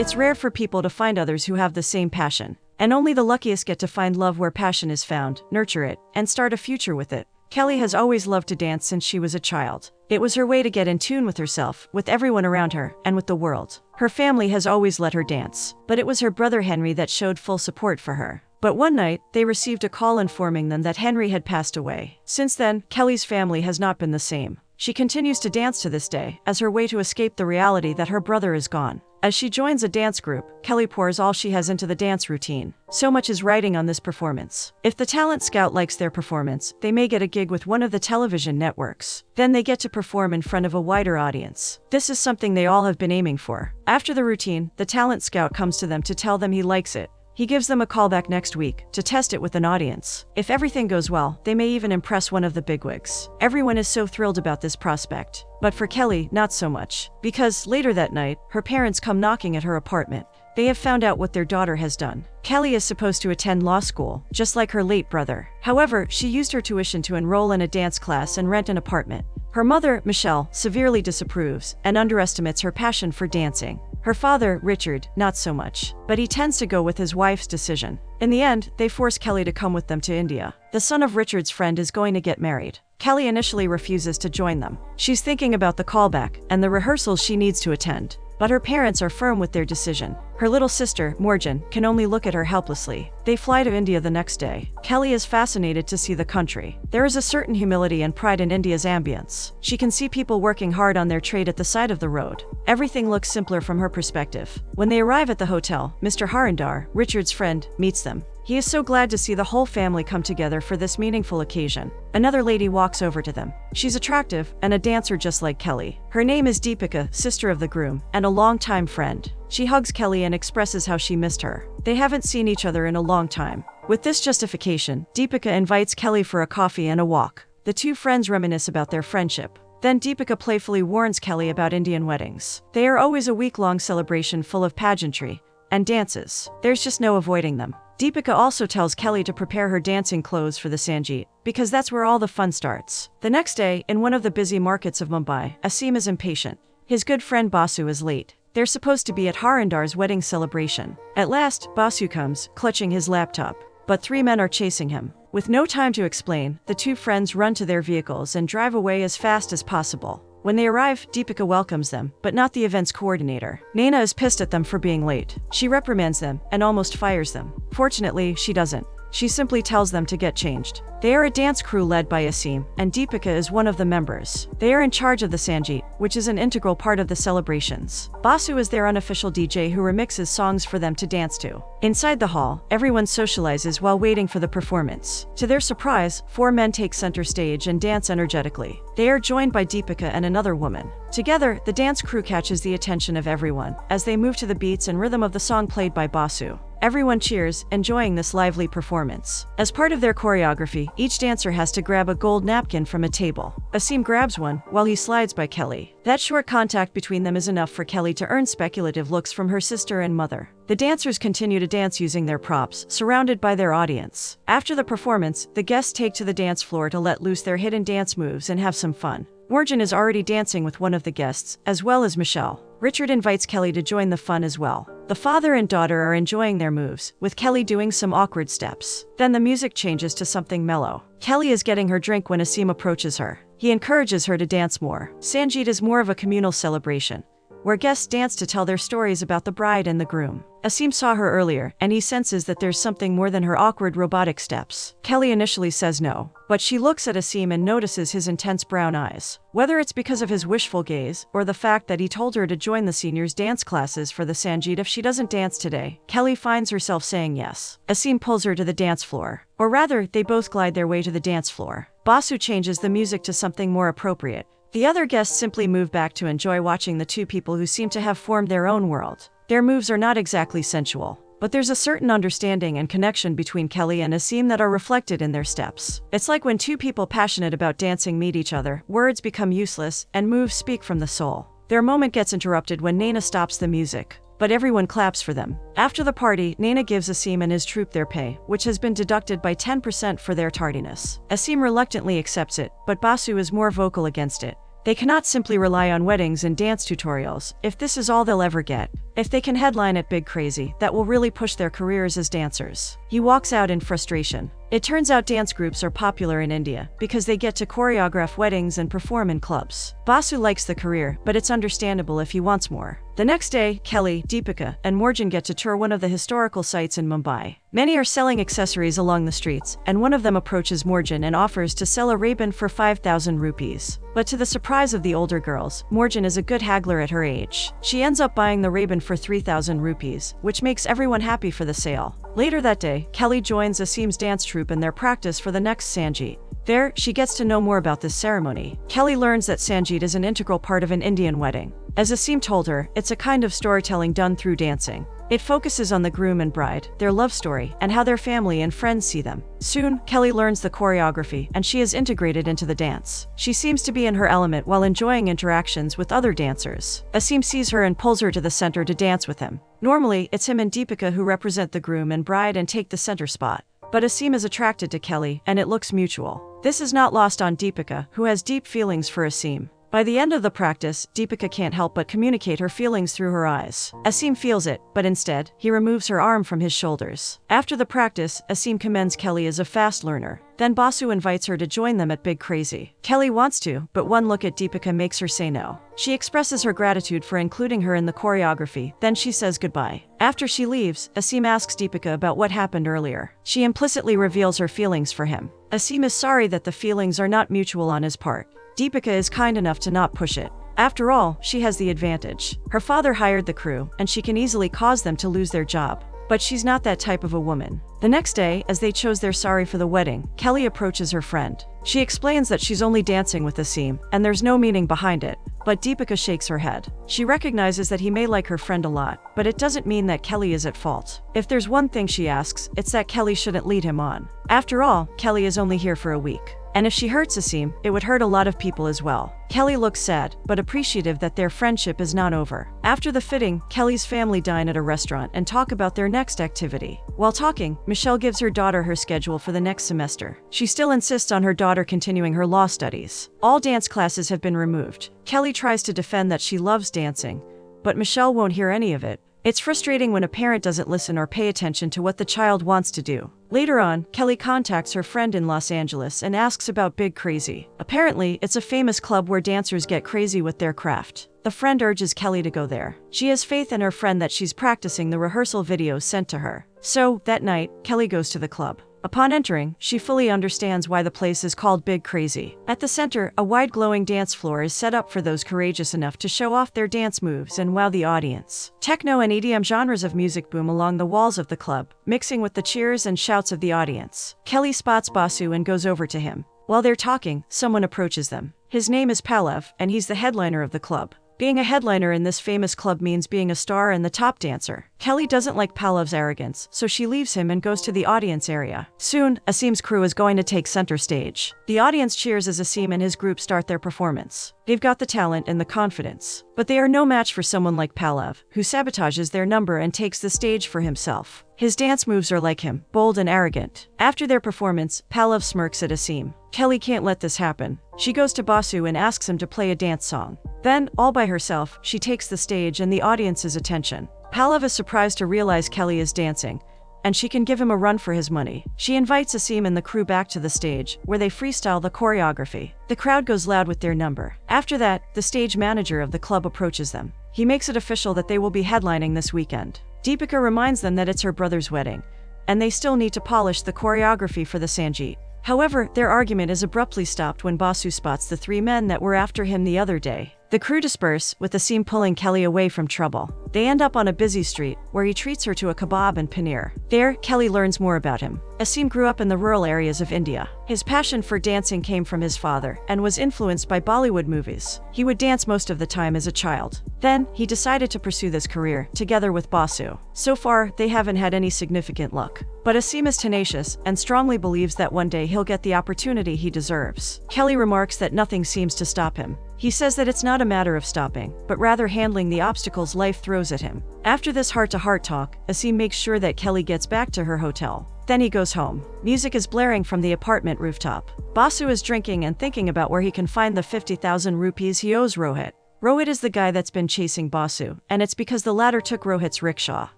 It's rare for people to find others who have the same passion. And only the luckiest get to find love where passion is found, nurture it, and start a future with it. Kelly has always loved to dance since she was a child. It was her way to get in tune with herself, with everyone around her, and with the world. Her family has always let her dance, but it was her brother Henry that showed full support for her. But one night, they received a call informing them that Henry had passed away. Since then, Kelly's family has not been the same. She continues to dance to this day, as her way to escape the reality that her brother is gone. As she joins a dance group, Kelly pours all she has into the dance routine. So much is riding on this performance. If the talent scout likes their performance, they may get a gig with one of the television networks. Then they get to perform in front of a wider audience. This is something they all have been aiming for. After the routine, the talent scout comes to them to tell them he likes it. He gives them a call back next week to test it with an audience. If everything goes well, they may even impress one of the bigwigs. Everyone is so thrilled about this prospect. But for Kelly, not so much. Because later that night, her parents come knocking at her apartment. They have found out what their daughter has done. Kelly is supposed to attend law school, just like her late brother. However, she used her tuition to enroll in a dance class and rent an apartment. Her mother, Michelle, severely disapproves and underestimates her passion for dancing. Her father, Richard, not so much, but he tends to go with his wife's decision. In the end, they force Kelly to come with them to India. The son of Richard's friend is going to get married. Kelly initially refuses to join them. She's thinking about the callback and the rehearsals she needs to attend. But her parents are firm with their decision. Her little sister, Morgan, can only look at her helplessly. They fly to India the next day. Kelly is fascinated to see the country. There is a certain humility and pride in India's ambience. She can see people working hard on their trade at the side of the road. Everything looks simpler from her perspective. When they arrive at the hotel, Mr. Harindar, Richard's friend, meets them. He is so glad to see the whole family come together for this meaningful occasion. Another lady walks over to them. She's attractive and a dancer just like Kelly. Her name is Deepika, sister of the groom, and a longtime friend. She hugs Kelly and expresses how she missed her. They haven't seen each other in a long time. With this justification, Deepika invites Kelly for a coffee and a walk. The two friends reminisce about their friendship. Then Deepika playfully warns Kelly about Indian weddings. They are always a week-long celebration full of pageantry and dances. There's just no avoiding them. Deepika also tells Kelly to prepare her dancing clothes for the Sangeet, because that's where all the fun starts. The next day, in one of the busy markets of Mumbai, Asim is impatient. His good friend Basu is late. They're supposed to be at Harindar's wedding celebration. At last, Basu comes, clutching his laptop. But three men are chasing him. With no time to explain, the two friends run to their vehicles and drive away as fast as possible. When they arrive, Deepika welcomes them, but not the event's coordinator. Naina is pissed at them for being late. She reprimands them and almost fires them. Fortunately, she doesn't. She simply tells them to get changed. They are a dance crew led by Asim, and Deepika is one of the members. They are in charge of the Sangeet, which is an integral part of the celebrations. Basu is their unofficial DJ who remixes songs for them to dance to. Inside the hall, everyone socializes while waiting for the performance. To their surprise, four men take center stage and dance energetically. They are joined by Deepika and another woman. Together, the dance crew catches the attention of everyone as they move to the beats and rhythm of the song played by Basu. Everyone cheers, enjoying this lively performance. As part of their choreography, each dancer has to grab a gold napkin from a table. Asim grabs one, while he slides by Kelly. That short contact between them is enough for Kelly to earn speculative looks from her sister and mother. The dancers continue to dance using their props, surrounded by their audience. After the performance, the guests take to the dance floor to let loose their hidden dance moves and have some fun. Morgan is already dancing with one of the guests, as well as Michelle. Richard invites Kelly to join the fun as well. The father and daughter are enjoying their moves, with Kelly doing some awkward steps. Then the music changes to something mellow. Kelly is getting her drink when Asim approaches her. He encourages her to dance more. Sangeet is more of a communal celebration, where guests dance to tell their stories about the bride and the groom. Asim saw her earlier, and he senses that there's something more than her awkward robotic steps. Kelly initially says no, but she looks at Asim and notices his intense brown eyes. Whether it's because of his wishful gaze, or the fact that he told her to join the seniors' dance classes for the Sangeet if she doesn't dance today, Kelly finds herself saying yes. Asim pulls her to the dance floor. Or rather, they both glide their way to the dance floor. Basu changes the music to something more appropriate. The other guests simply move back to enjoy watching the two people who seem to have formed their own world. Their moves are not exactly sensual, but there's a certain understanding and connection between Kelly and Asim that are reflected in their steps. It's like when two people passionate about dancing meet each other, words become useless, and moves speak from the soul. Their moment gets interrupted when Naina stops the music, but everyone claps for them. After the party, Naina gives Asim and his troupe their pay, which has been deducted by 10% for their tardiness. Asim reluctantly accepts it, but Basu is more vocal against it. They cannot simply rely on weddings and dance tutorials if this is all they'll ever get. If they can headline at Big Crazy, that will really push their careers as dancers. He walks out in frustration. It turns out dance groups are popular in India because they get to choreograph weddings and perform in clubs. Basu likes the career, but it's understandable if he wants more. The next day, Kelly, Deepika, and Morgan get to tour one of the historical sites in Mumbai. Many are selling accessories along the streets, and one of them approaches Morgan and offers to sell a Ray-Ban for 5,000 rupees. But to the surprise of the older girls, Morgan is a good haggler at her age. She ends up buying the Ray-Ban for 3,000 rupees, which makes everyone happy for the sale. Later that day, Kelly joins Asim's dance troupe in their practice for the next Sangeet. There, she gets to know more about this ceremony. Kelly learns that Sangeet is an integral part of an Indian wedding. As Asim told her, it's a kind of storytelling done through dancing. It focuses on the groom and bride, their love story, and how their family and friends see them. Soon, Kelly learns the choreography, and she is integrated into the dance. She seems to be in her element while enjoying interactions with other dancers. Asim sees her and pulls her to the center to dance with him. Normally, it's him and Deepika who represent the groom and bride and take the center spot. But Asim is attracted to Kelly, and it looks mutual. This is not lost on Deepika, who has deep feelings for Asim. By the end of the practice, Deepika can't help but communicate her feelings through her eyes. Asim feels it, but instead, he removes her arm from his shoulders. After the practice, Asim commends Kelly as a fast learner. Then Basu invites her to join them at Big Crazy. Kelly wants to, but one look at Deepika makes her say no. She expresses her gratitude for including her in the choreography, then she says goodbye. After she leaves, Asim asks Deepika about what happened earlier. She implicitly reveals her feelings for him. Asim is sorry that the feelings are not mutual on his part. Deepika is kind enough to not push it. After all, she has the advantage. Her father hired the crew, and she can easily cause them to lose their job. But she's not that type of a woman. The next day, as they chose their sari for the wedding, Kelly approaches her friend. She explains that she's only dancing with Asim, and there's no meaning behind it. But Deepika shakes her head. She recognizes that he may like her friend a lot, but it doesn't mean that Kelly is at fault. If there's one thing she asks, it's that Kelly shouldn't lead him on. After all, Kelly is only here for a week. And if she hurts Asim, it would hurt a lot of people as well. Kelly looks sad, but appreciative that their friendship is not over. After the fitting, Kelly's family dine at a restaurant and talk about their next activity. While talking, Michelle gives her daughter her schedule for the next semester. She still insists on her daughter continuing her law studies. All dance classes have been removed. Kelly tries to defend that she loves dancing, but Michelle won't hear any of it. It's frustrating when a parent doesn't listen or pay attention to what the child wants to do. Later on, Kelly contacts her friend in Los Angeles and asks about Big Crazy. Apparently, it's a famous club where dancers get crazy with their craft. The friend urges Kelly to go there. She has faith in her friend that she's practicing the rehearsal videos sent to her. So, that night, Kelly goes to the club. Upon entering, she fully understands why the place is called Big Crazy. At the center, a wide glowing dance floor is set up for those courageous enough to show off their dance moves and wow the audience. Techno and EDM genres of music boom along the walls of the club, mixing with the cheers and shouts of the audience. Kelly spots Basu and goes over to him. While they're talking, someone approaches them. His name is Pallav, and he's the headliner of the club. Being a headliner in this famous club means being a star and the top dancer. Kelly doesn't like Pallav's arrogance, so she leaves him and goes to the audience area. Soon, Asim's crew is going to take center stage. The audience cheers as Asim and his group start their performance. They've got the talent and the confidence, but they are no match for someone like Pallav, who sabotages their number and takes the stage for himself. His dance moves are like him, bold and arrogant. After their performance, Pallav smirks at Asim. Kelly can't let this happen. She goes to Basu and asks him to play a dance song. Then, all by herself, she takes the stage and the audience's attention. Pallav is surprised to realize Kelly is dancing, and she can give him a run for his money. She invites Asim and the crew back to the stage, where they freestyle the choreography. The crowd goes loud with their number. After that, the stage manager of the club approaches them. He makes it official that they will be headlining this weekend. Deepika reminds them that it's her brother's wedding, and they still need to polish the choreography for the Sangeet. However, their argument is abruptly stopped when Basu spots the three men that were after him the other day. The crew disperse, with Asim pulling Kelly away from trouble. They end up on a busy street, where he treats her to a kebab and paneer. There, Kelly learns more about him. Asim grew up in the rural areas of India. His passion for dancing came from his father, and was influenced by Bollywood movies. He would dance most of the time as a child. Then, he decided to pursue this career, together with Basu. So far, they haven't had any significant luck. But Asim is tenacious, and strongly believes that one day he'll get the opportunity he deserves. Kelly remarks that nothing seems to stop him. He says that it's not a matter of stopping, but rather handling the obstacles life throws at him. After this heart-to-heart talk, Asim makes sure that Kelly gets back to her hotel. Then he goes home. Music is blaring from the apartment rooftop. Basu is drinking and thinking about where he can find the 50,000 rupees he owes Rohit. Rohit is the guy that's been chasing Basu, and it's because the latter took Rohit's rickshaw.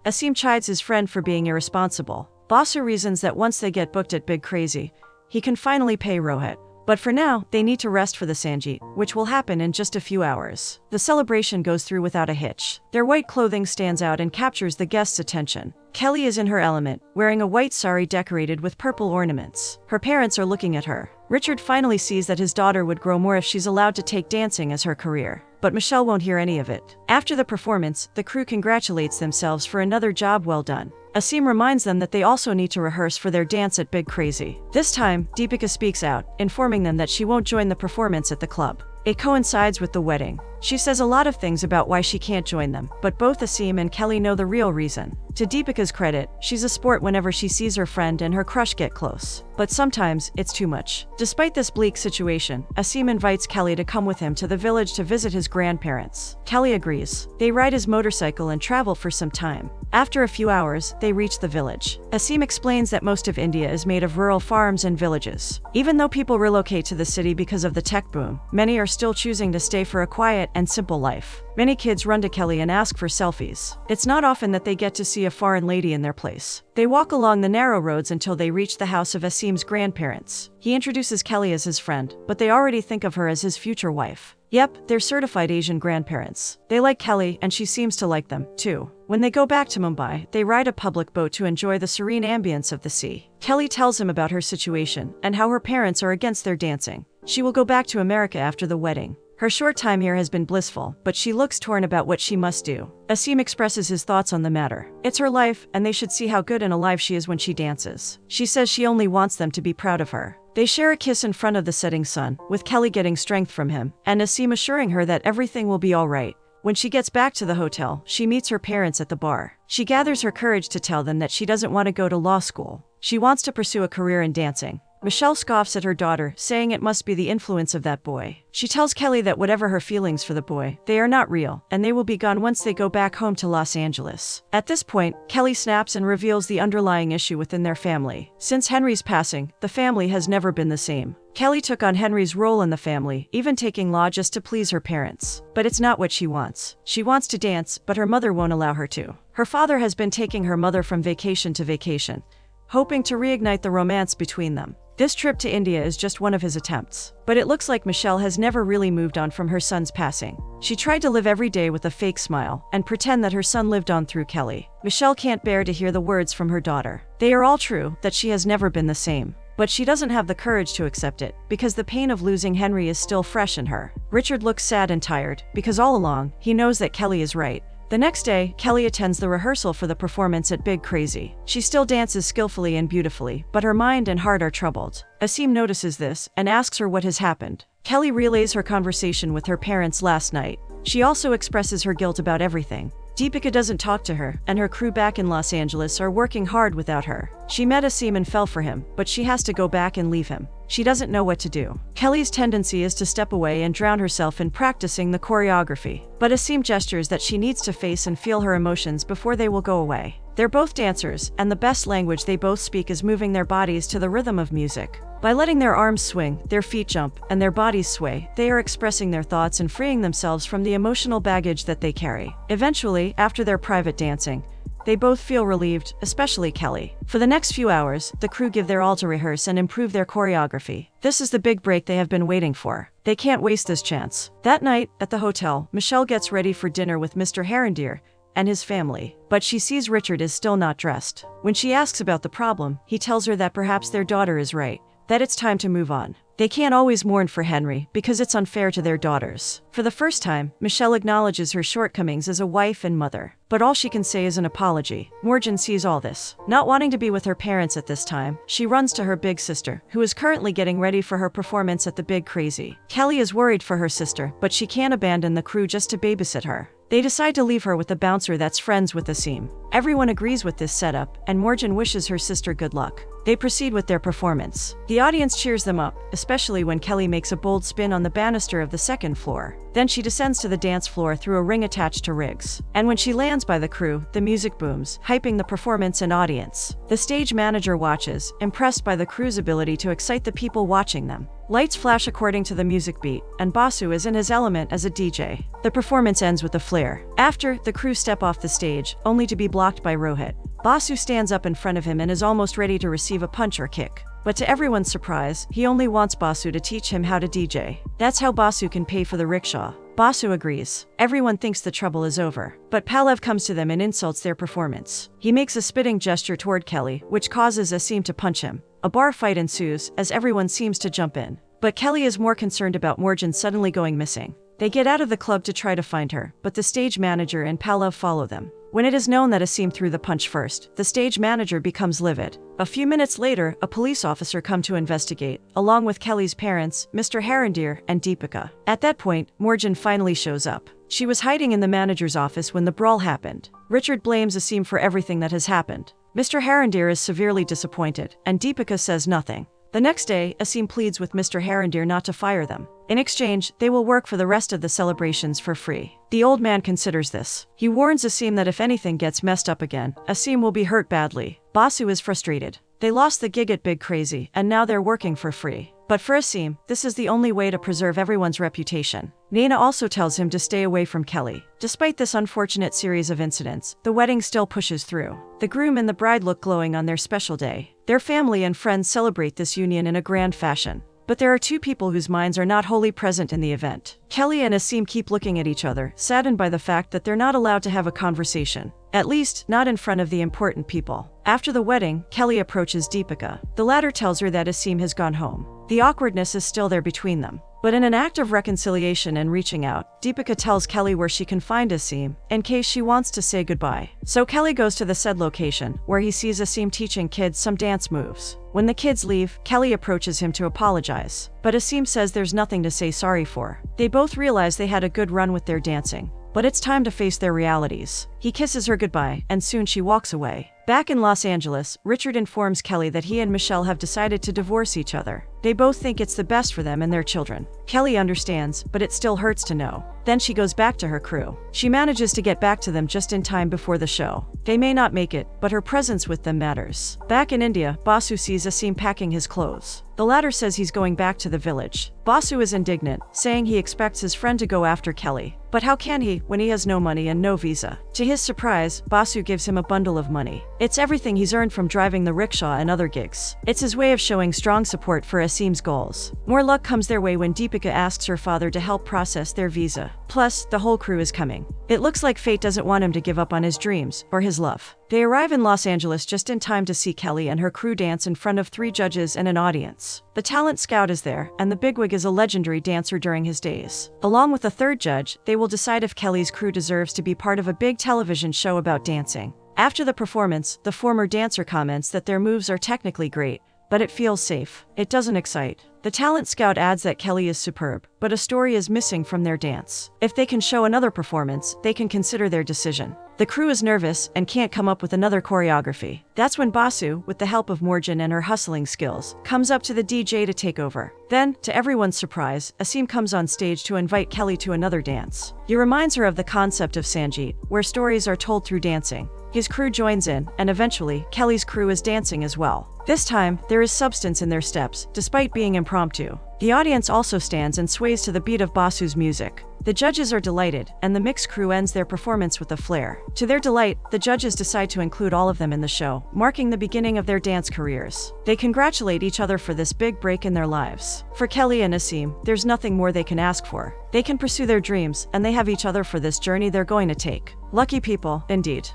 Asim chides his friend for being irresponsible. Basu reasons that once they get booked at Big Crazy, he can finally pay Rohit. But for now, they need to rest for the Sangeet, which will happen in just a few hours. The celebration goes through without a hitch. Their white clothing stands out and captures the guests' attention. Kelly is in her element, wearing a white sari decorated with purple ornaments. Her parents are looking at her. Richard finally sees that his daughter would grow more if she's allowed to take dancing as her career. But Michelle won't hear any of it. After the performance, the crew congratulates themselves for another job well done. Asim reminds them that they also need to rehearse for their dance at Big Crazy. This time, Deepika speaks out, informing them that she won't join the performance at the club. It coincides with the wedding. She says a lot of things about why she can't join them, but both Asim and Kelly know the real reason. To Deepika's credit, she's a sport whenever she sees her friend and her crush get close. But sometimes, it's too much. Despite this bleak situation, Asim invites Kelly to come with him to the village to visit his grandparents. Kelly agrees. They ride his motorcycle and travel for some time. After a few hours, they reach the village. Asim explains that most of India is made of rural farms and villages. Even though people relocate to the city because of the tech boom, many are still choosing to stay for a quiet and simple life. Many kids run to Kelly and ask for selfies. It's not often that they get to see a foreign lady in their place. They walk along the narrow roads until they reach the house of Asim's grandparents. He introduces Kelly as his friend, but they already think of her as his future wife. Yep, they're certified Asian grandparents. They like Kelly, and she seems to like them, too. When they go back to Mumbai, they ride a public boat to enjoy the serene ambience of the sea. Kelly tells him about her situation and how her parents are against their dancing. She will go back to America after the wedding. Her short time here has been blissful, but she looks torn about what she must do. Asim expresses his thoughts on the matter. It's her life, and they should see how good and alive she is when she dances. She says she only wants them to be proud of her. They share a kiss in front of the setting sun, with Kelly getting strength from him, and Asim assuring her that everything will be all right. When she gets back to the hotel, she meets her parents at the bar. She gathers her courage to tell them that she doesn't want to go to law school. She wants to pursue a career in dancing. Michelle scoffs at her daughter, saying it must be the influence of that boy. She tells Kelly that whatever her feelings for the boy, they are not real, and they will be gone once they go back home to Los Angeles. At this point, Kelly snaps and reveals the underlying issue within their family. Since Henry's passing, the family has never been the same. Kelly took on Henry's role in the family, even taking law just to please her parents. But it's not what she wants. She wants to dance, but her mother won't allow her to. Her father has been taking her mother from vacation to vacation, hoping to reignite the romance between them. This trip to India is just one of his attempts. But it looks like Michelle has never really moved on from her son's passing. She tried to live every day with a fake smile and pretend that her son lived on through Kelly. Michelle can't bear to hear the words from her daughter. They are all true, that she has never been the same. But she doesn't have the courage to accept it, because the pain of losing Henry is still fresh in her. Richard looks sad and tired, because all along, he knows that Kelly is right. The next day, Kelly attends the rehearsal for the performance at Big Crazy. She still dances skillfully and beautifully, but her mind and heart are troubled. Asim notices this and asks her what has happened. Kelly relays her conversation with her parents last night. She also expresses her guilt about everything. Deepika doesn't talk to her, and her crew back in Los Angeles are working hard without her. She met Asim and fell for him, but she has to go back and leave him. She doesn't know what to do. Kelly's tendency is to step away and drown herself in practicing the choreography. But Asim gestures that she needs to face and feel her emotions before they will go away. They're both dancers, and the best language they both speak is moving their bodies to the rhythm of music. By letting their arms swing, their feet jump, and their bodies sway, they are expressing their thoughts and freeing themselves from the emotional baggage that they carry. Eventually, after their private dancing, they both feel relieved, especially Kelly. For the next few hours, the crew give their all to rehearse and improve their choreography. This is the big break they have been waiting for. They can't waste this chance. That night, at the hotel, Michelle gets ready for dinner with Mr. Herendier and his family, but she sees Richard is still not dressed. When she asks about the problem, he tells her that perhaps their daughter is right, that it's time to move on. They can't always mourn for Henry because it's unfair to their daughters. For the first time, Michelle acknowledges her shortcomings as a wife and mother, but all she can say is an apology. Morgan sees all this. Not wanting to be with her parents at this time, she runs to her big sister, who is currently getting ready for her performance at the Big Crazy. Kelly is worried for her sister, but she can't abandon the crew just to babysit her. They decide to leave her with the bouncer that's friends with Asim. Everyone agrees with this setup, and Morgan wishes her sister good luck. They proceed with their performance. The audience cheers them up, especially when Kelly makes a bold spin on the banister of the second floor. Then she descends to the dance floor through a ring attached to rigs. And when she lands by the crew, the music booms, hyping the performance and audience. The stage manager watches, impressed by the crew's ability to excite the people watching them. Lights flash according to the music beat, and Basu is in his element as a DJ. The performance ends with a flare. After, the crew step off the stage, only to be blocked by Rohit. Basu stands up in front of him and is almost ready to receive a punch or kick. But to everyone's surprise, he only wants Basu to teach him how to DJ. That's how Basu can pay for the rickshaw. Basu agrees. Everyone thinks the trouble is over. But Palev comes to them and insults their performance. He makes a spitting gesture toward Kelly, which causes Asim to punch him. A bar fight ensues, as everyone seems to jump in. But Kelly is more concerned about Morgan suddenly going missing. They get out of the club to try to find her, but the stage manager and Palev follow them. When it is known that Asim threw the punch first, the stage manager becomes livid. A few minutes later, a police officer comes to investigate, along with Kelly's parents, Mr. Harandir, and Deepika. At that point, Morgan finally shows up. She was hiding in the manager's office when the brawl happened. Richard blames Asim for everything that has happened. Mr. Harandir is severely disappointed, and Deepika says nothing. The next day, Asim pleads with Mr. Harandir not to fire them. In exchange, they will work for the rest of the celebrations for free. The old man considers this. He warns Asim that if anything gets messed up again, Asim will be hurt badly. Basu is frustrated. They lost the gig at Big Crazy, and now they're working for free. But for Asim, this is the only way to preserve everyone's reputation. Naina also tells him to stay away from Kelly. Despite this unfortunate series of incidents, the wedding still pushes through. The groom and the bride look glowing on their special day. Their family and friends celebrate this union in a grand fashion. But there are two people whose minds are not wholly present in the event. Kelly and Asim keep looking at each other, saddened by the fact that they're not allowed to have a conversation. At least, not in front of the important people. After the wedding, Kelly approaches Deepika. The latter tells her that Asim has gone home. The awkwardness is still there between them. But in an act of reconciliation and reaching out, Deepika tells Kelly where she can find Asim, in case she wants to say goodbye. So Kelly goes to the said location, where he sees Asim teaching kids some dance moves. When the kids leave, Kelly approaches him to apologize. But Asim says there's nothing to say sorry for. They both realize they had a good run with their dancing. But it's time to face their realities. He kisses her goodbye, and soon she walks away. Back in Los Angeles, Richard informs Kelly that he and Michelle have decided to divorce each other. They both think it's the best for them and their children. Kelly understands, but it still hurts to know. Then she goes back to her crew. She manages to get back to them just in time before the show. They may not make it, but her presence with them matters. Back in India, Basu sees Asim packing his clothes. The latter says he's going back to the village. Basu is indignant, saying he expects his friend to go after Kelly. But how can he, when he has no money and no visa? To his surprise, Basu gives him a bundle of money. It's everything he's earned from driving the rickshaw and other gigs. It's his way of showing strong support for Asim's goals. More luck comes their way when Deepika asks her father to help process their visa. Plus, the whole crew is coming. It looks like fate doesn't want him to give up on his dreams, or his love. They arrive in Los Angeles just in time to see Kelly and her crew dance in front of 3 judges and an audience. The talent scout is there, and the bigwig is a legendary dancer during his days. Along with a 3rd judge, they will decide if Kelly's crew deserves to be part of a big television show about dancing. After the performance, the former dancer comments that their moves are technically great, but it feels safe. It doesn't excite. The talent scout adds that Kelly is superb, but a story is missing from their dance. If they can show another performance, they can consider their decision. The crew is nervous and can't come up with another choreography. That's when Basu, with the help of Morgan and her hustling skills, comes up to the DJ to take over. Then, to everyone's surprise, Asim comes on stage to invite Kelly to another dance. He reminds her of the concept of Sangeet, where stories are told through dancing. His crew joins in, and eventually, Kelly's crew is dancing as well. This time, there is substance in their steps, despite being impromptu. The audience also stands and sways to the beat of Basu's music. The judges are delighted, and the mixed crew ends their performance with a flare. To their delight, the judges decide to include all of them in the show, marking the beginning of their dance careers. They congratulate each other for this big break in their lives. For Kelly and Asim, there's nothing more they can ask for. They can pursue their dreams, and they have each other for this journey they're going to take. Lucky people, indeed.